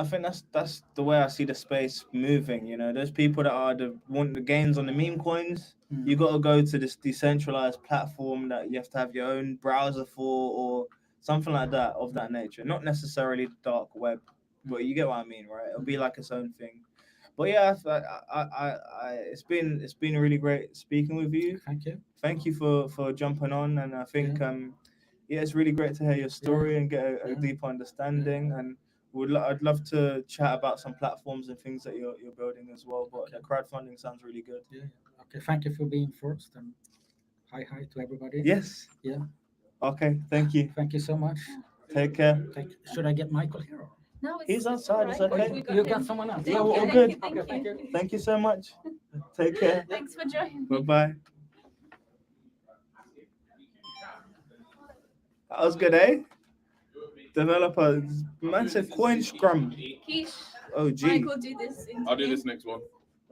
that's the way I see the space moving. You know, those people that are the want the gains on the meme coins. You got to go to this decentralized platform that you have to have your own browser for, or something like that of that nature. Not necessarily the dark web, but you get what I mean, right? It'll be like its own thing. But yeah, it's been really great speaking with you. Thank you. Thank you for jumping on, and I think yeah, it's really great to hear your story and get a deeper understanding. And I'd love to chat about some platforms and things that you're building as well. But the crowdfunding sounds really good. Yeah. Okay. Thank you for being first, and hi to everybody. Yes. Yeah. Okay. Thank you. Thank you so much. Take care. Should I get Michael here? Or? No, He's outside. It's okay. You got someone else. Thank No, you, all thank good. you, thank Okay, thank you. you. Thank you so much. Take care. Thanks for joining Bye me. bye. That was good, eh? Developers. Man said coin scrum. Keish, Oh, gee. Michael, do this. I'll do interview. this next one.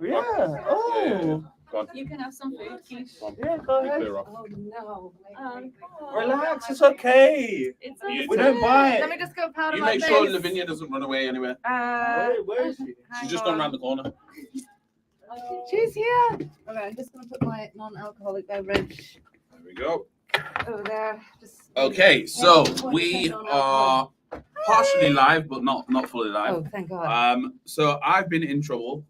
Yeah. Oh. Go on. You can have some food, Keish. Yeah, go Be ahead. clear off. Oh no. Relax. It's okay. It's You We okay. don't buy Let me it. just go powder You my make sure face. Lavinia doesn't run away anywhere. Where is she? She's just gone around the corner. She's here. Okay, I'm just gonna put my non-alcoholic beverage There we go. over there. Just Okay, so 20% we non-alcohol. are partially live, but not fully live. Oh, thank God. So I've been in trouble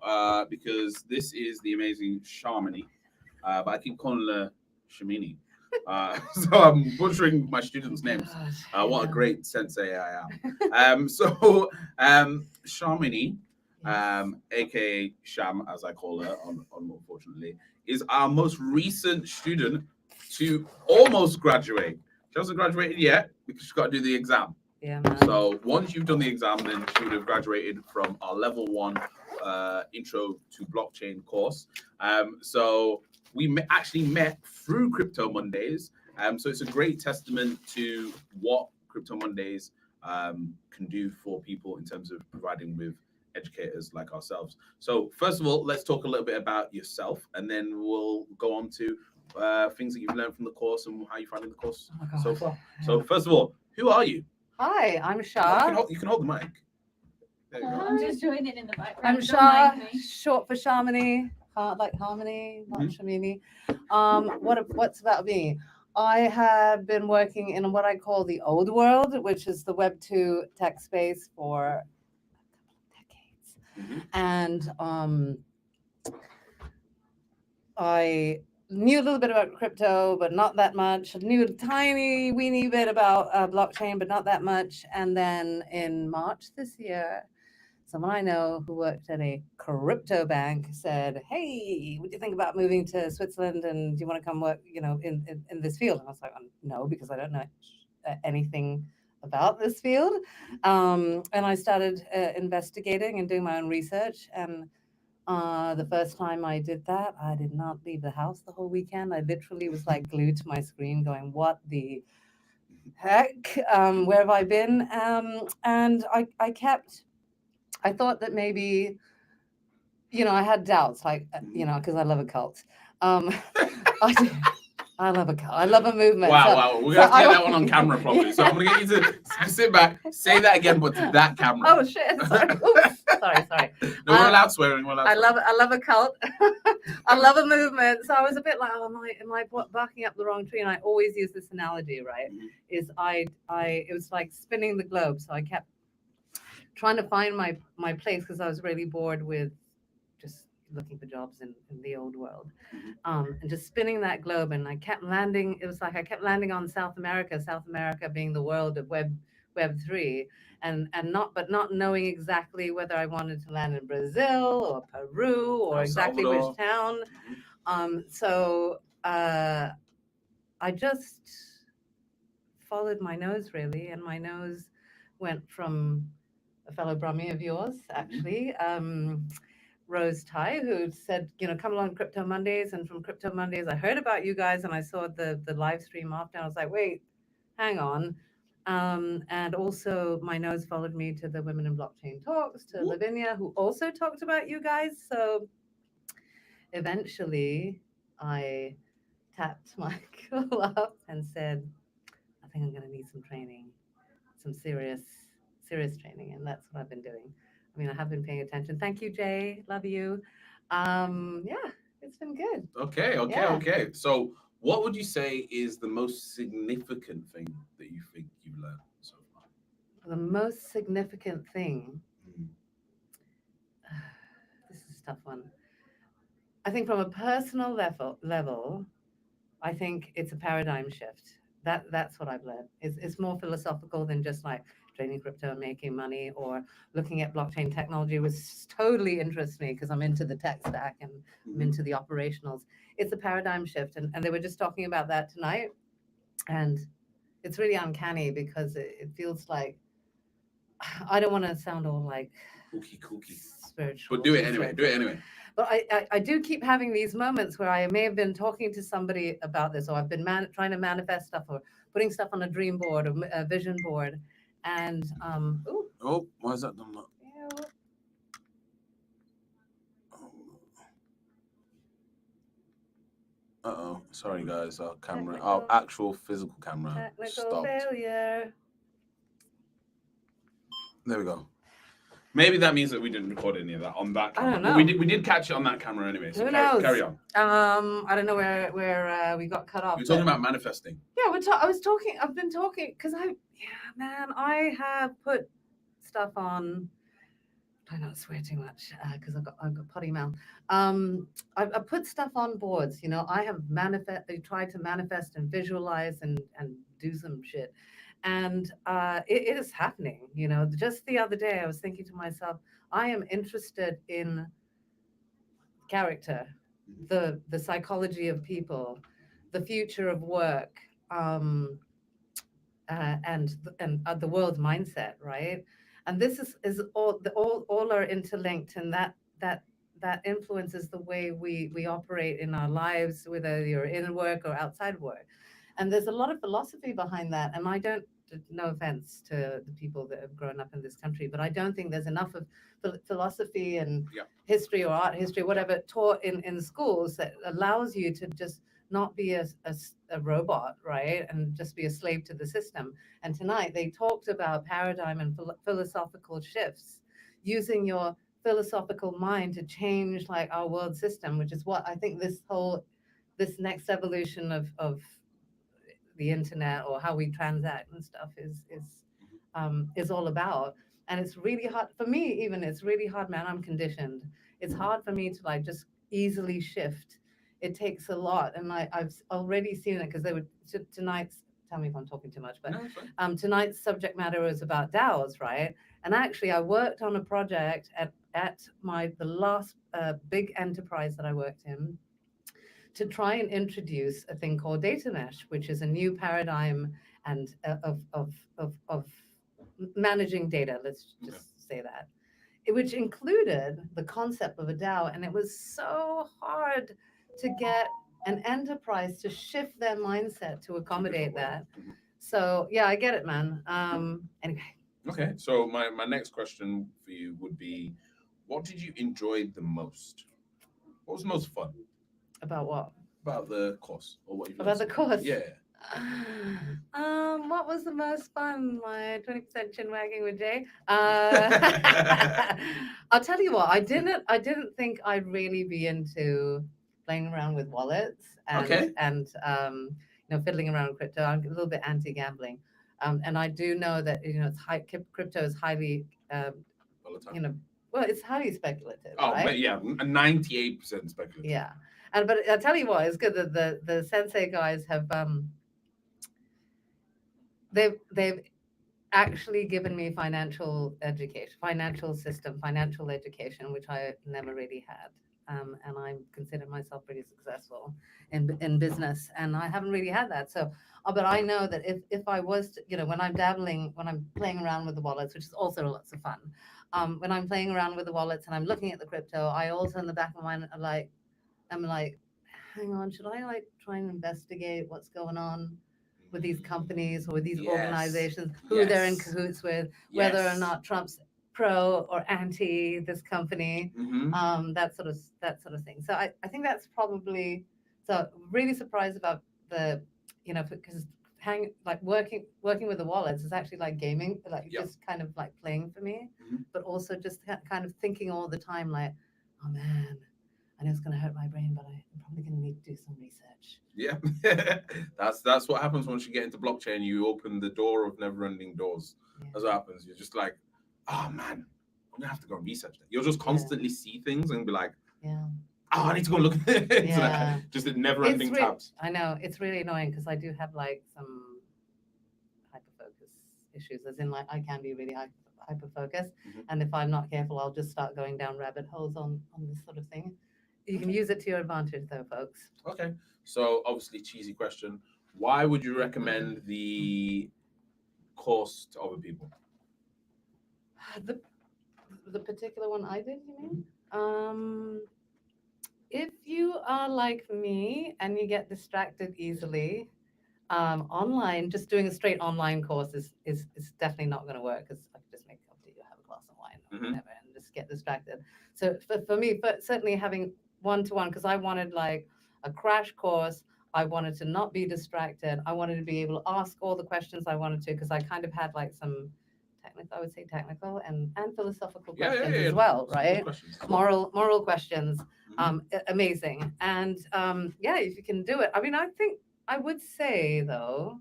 because this is the amazing Sharmini, but I keep calling her Shamini. So I'm butchering my students' names. What a great sensei I am. Sharmini, aka Sham, as I call her, unfortunately, is our most recent student to almost graduate. She hasn't graduated yet because she's got to do the exam. Yeah, man. So once you've done the exam, then she would have graduated from our level 1 intro to blockchain course. So we actually met through Crypto Mondays. So it's a great testament to what Crypto Mondays can do for people in terms of providing with educators like ourselves. So first of all, let's talk a little bit about yourself, and then we'll go on to things that you've learned from the course and how you're finding the course so far. So first of all, who are you? Hi, I'm Shah. You can hold the mic. There you go. I'm just joining in the background. I'm Don't Shah, mind me. short for Shamini, like harmony, not Shamini. What's about me? I have been working in what I call the old world, which is the Web 2 tech space for decades. And I knew a little bit about crypto, but not that much. I knew a tiny, weeny bit about blockchain, but not that much. And then in March this year, someone I know who worked at a crypto bank said, "Hey, what do you think about moving to Switzerland? And do you want to come work, in this field?" And I was like, "No, because I don't know anything about this field." And I started investigating and doing my own research. And the first time I did that, I did not leave the house the whole weekend. I literally was like glued to my screen going, "What the heck? Where have I been?" And I thought that maybe, I had doubts, like, because I love a cult. I love a cult. I love a movement. Wow. We're going to have to get that one on camera probably. So I'm going to get you to sit back, say that again, but to that camera. Oh, shit. Sorry. Oops. Sorry. No, we're allowed swearing. I love a cult. I love a movement. So I was a bit like, am I barking up the wrong tree? And I always use this analogy, right? It was like spinning the globe. So I kept trying to find my place because I was really bored with just looking for jobs in the old world. And just spinning that globe, and I kept landing. It was like I kept landing on South America being the world of Web3, and not knowing exactly whether I wanted to land in Brazil or Peru or El exactly Salvador. which town. So I just followed my nose really, and my nose went from a fellow Brahmi of yours, actually, Rose Tai, who said, come along Crypto Mondays. And from Crypto Mondays, I heard about you guys and I saw the live stream after. And I was like, wait, hang on. And also my nose followed me to the Women in Blockchain talks, to Lavinia, who also talked about you guys. So eventually I tapped my girl up and said, I think I'm going to need some training, some serious training. And that's what I've been doing. I mean, I have been paying attention. Thank you, Jay. Love you. Yeah, it's been good. Okay. So what would you say is the most significant thing that you think you've learned so far? The most significant thing, this is a tough one. I think from a personal level, I think it's a paradigm shift. That's what I've learned. It's more philosophical than just like trading crypto and making money, or looking at blockchain technology, which totally interests me because I'm into the tech stack and I'm into the operationals. It's a paradigm shift. And they were just talking about that tonight. And it's really uncanny because it feels like, I don't want to sound all like Kooky. spiritual. But do it anyway. But I do keep having these moments where I may have been talking to somebody about this, or I've been trying to manifest stuff, or putting stuff on a dream board or a vision board. And why is that done that? Sorry guys, our camera, our actual physical camera stopped. Failure. There we go. Maybe that means that we didn't record any of that on that camera. I don't know. But we did catch it on that camera anyway. So Who knows? carry on. I don't know where we got cut off. You're talking about manifesting. Yeah, I've been talking because I have put stuff on. Try not to swear too much because I've got potty mouth. I put stuff on boards. I have tried to manifest and visualize and do some shit, and it is happening. Just the other day I was thinking to myself, I am interested in character, the psychology of people, the future of work, and the world's mindset, right? And this is all are interlinked, and that influences the way we operate in our lives, whether you're in work or outside work. And there's a lot of philosophy behind that. And I don't, no offense to the people that have grown up in this country, but I don't think there's enough of philosophy and history or art history, whatever, taught in schools that allows you to just not be a robot, right? And just be a slave to the system. And tonight they talked about paradigm and philosophical shifts, using your philosophical mind to change like our world system, which is what I think this next evolution of the internet, or how we transact and stuff, is all about. And it's really hard for me. Even it's really hard, man. I'm conditioned. It's hard for me to like just easily shift. It takes a lot, and I've already seen it because they were tonight's. Tell me if I'm talking too much, but No, tonight's subject matter was about DAOs, right? And actually, I worked on a project at the last big enterprise that I worked in, to try and introduce a thing called data mesh, which is a new paradigm and of managing data. Let's just say that, which included the concept of a DAO, and it was so hard to get an enterprise to shift their mindset to accommodate that. So yeah, I get it, man. Anyway. Okay, so my next question for you would be, what did you enjoy the most? What was the most fun? About what? About the course, or what you've About the course? Yeah. What was the most fun? My 20% chin wagging with Jay. I'll tell you what. I didn't think I'd really be into playing around with wallets and fiddling around with crypto. I'm a little bit anti-gambling. And I do know that it's crypto is highly Volatile. well, it's highly speculative, Oh, right? but yeah, 98% speculative. Yeah, but I tell you what, it's good that the Sensei guys have they've actually given me financial education, financial education, which I never really had. And I consider myself pretty successful in business, and I haven't really had that. So, but I know that if I was to, when I'm playing around with the wallets, which is also lots of fun, when I'm playing around with the wallets and I'm looking at the crypto, I also in the back of my mind I'm like, hang on, should I like try and investigate what's going on with these companies or with these organizations, who they're in cahoots with, whether or not Trump's pro or anti this company, that sort of thing. So I think that's probably, so really surprised about the, because working with the wallets is actually like gaming, like just kind of like playing for me, but also just kind of thinking all the time like, oh man, I know it's going to hurt my brain, but I'm probably going to need to do some research. Yeah, that's what happens once you get into blockchain. You open the door of never-ending doors. Yeah. That's what happens. You're just like, oh man, I'm gonna have to go and research that. You'll just constantly see things and be like, oh, I need to go and look at it. Just at never-ending tabs. I know it's really annoying because I do have like some hyperfocus issues, as in like I can be really hyper-focused, and if I'm not careful, I'll just start going down rabbit holes on this sort of thing. You can use it to your advantage, though, folks. Okay. So, obviously, cheesy question. Why would you recommend the course to other people? The particular one I did, you mean? If you are like me and you get distracted easily, online, just doing a straight online course is definitely not going to work, because I could just make up to you, have a glass of wine or whatever, and just get distracted. So for me, but certainly having one-to-one, because I wanted like a crash course. I wanted to not be distracted. I wanted to be able to ask all the questions I wanted to, because I kind of had like some technical and philosophical questions as well, right? Moral questions. Amazing. And if you can do it. I mean, I think I would say though,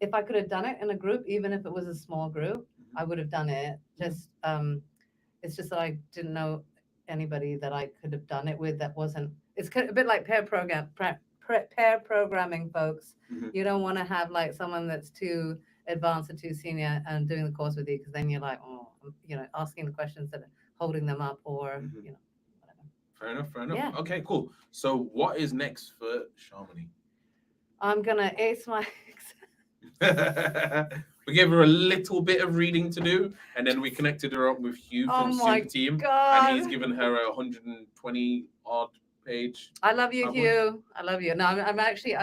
if I could have done it in a group, even if it was a small group, I would have done it. Just it's just that I didn't know anybody that I could have done it with that wasn't. It's a bit like pair programming, folks. You don't want to have like someone that's too advanced or too senior and doing the course with you, because then you're like, asking the questions that are holding them up, or whatever. Fair enough. Yeah. Okay, cool. So what is next for Sharmini? I'm gonna ace my We gave her a little bit of reading to do, and then we connected her up with Hugh from Super Team, and he's given her a 120 odd page. I love you, Hugh. I love you. No, I'm actually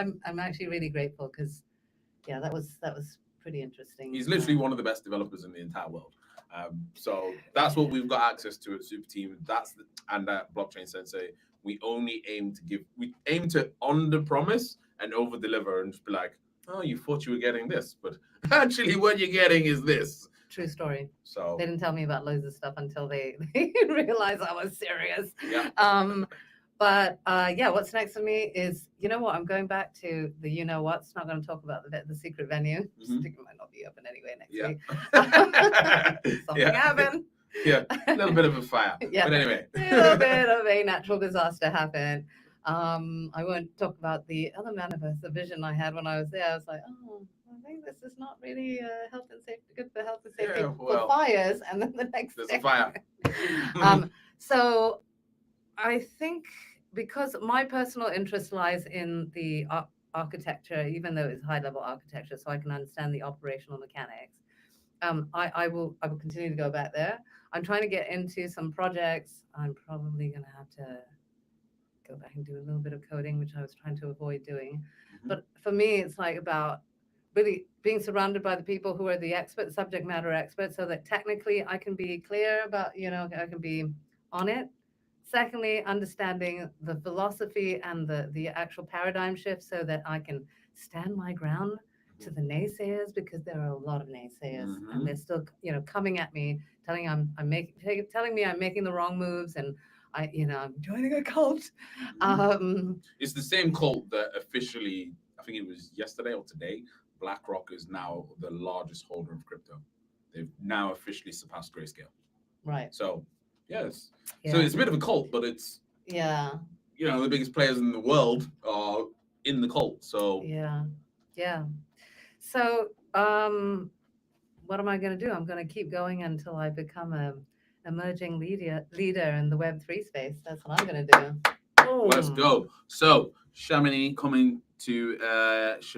really grateful, because that was pretty interesting. He's literally one of the best developers in the entire world. So that's what we've got access to at Super Team. And at Blockchain Sensei, we aim to under promise and over deliver, and just be like, oh, you thought you were getting this, but actually what you're getting is this. True story. So they didn't tell me about loads of stuff until they realized I was serious. Yeah. But what's next for me is, I'm going back to the what's. Not going to talk about the secret venue. Just thinking it might not be open anyway next week. Something happened. Yeah, a little bit of a fire. Yeah. But anyway. A little bit of a natural disaster happened. I won't talk about the other manifest, the vision I had when I was there. I was like, I think this is not really health and safety, good for health and safety for fires. And then the next there's a fire. So I think, because my personal interest lies in the architecture, even though it's high-level architecture, so I can understand the operational mechanics. I will continue to go back there. I'm trying to get into some projects. I'm probably going to have to go back and do a little bit of coding, which I was trying to avoid doing. But for me, it's like about really being surrounded by the people who are the experts, subject matter experts, so that technically I can be clear about, I can be on it. Secondly, understanding the philosophy and the actual paradigm shift, so that I can stand my ground to the naysayers, because there are a lot of naysayers, and they're still, coming at me, telling me I'm making the wrong moves, and I'm joining a cult. It's the same cult that officially, I think it was yesterday or today, BlackRock is now the largest holder of crypto. They've now officially surpassed Grayscale. Right. So yes, Yeah. so it's a bit of a cult, but it's yeah. the biggest players in the world are in the cult. So Yeah. Yeah. So, what am I going to do? I'm going to keep going until I become a emerging leader in the Web3 space. That's what I'm going to do. let's Boom. go. So Shamini coming to can't-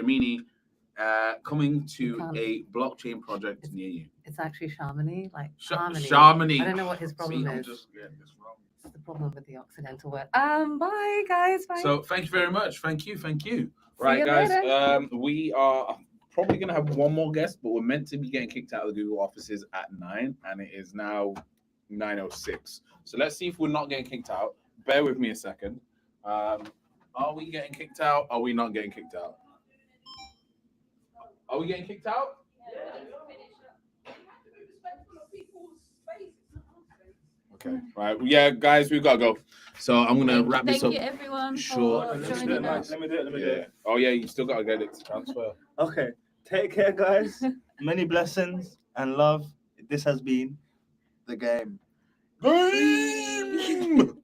a blockchain project near you. It's actually Shamini, like Harmony. Shamini. I don't know what his problem I'm is. just getting this wrong. It's the problem with the Occidental word. Bye guys. Bye. So thank you very much. Thank you. See Right, you guys. later. We are probably gonna have one more guest, but we're meant to be getting kicked out of the Google offices at 9, and it is now 9:06. So let's see if we're not getting kicked out. Bear with me a second. Are we getting kicked out? Are we not getting kicked out? Are we getting kicked out? Okay. Right. Yeah, guys, we've got to go. So I'm gonna wrap this Thank up. you, everyone, Sure. for Let me do it, joining man. us. Let me do it. Yeah. Oh yeah, you still gotta get it to transfer. Okay. Take care, guys. Many blessings and love. This has been the game. Game!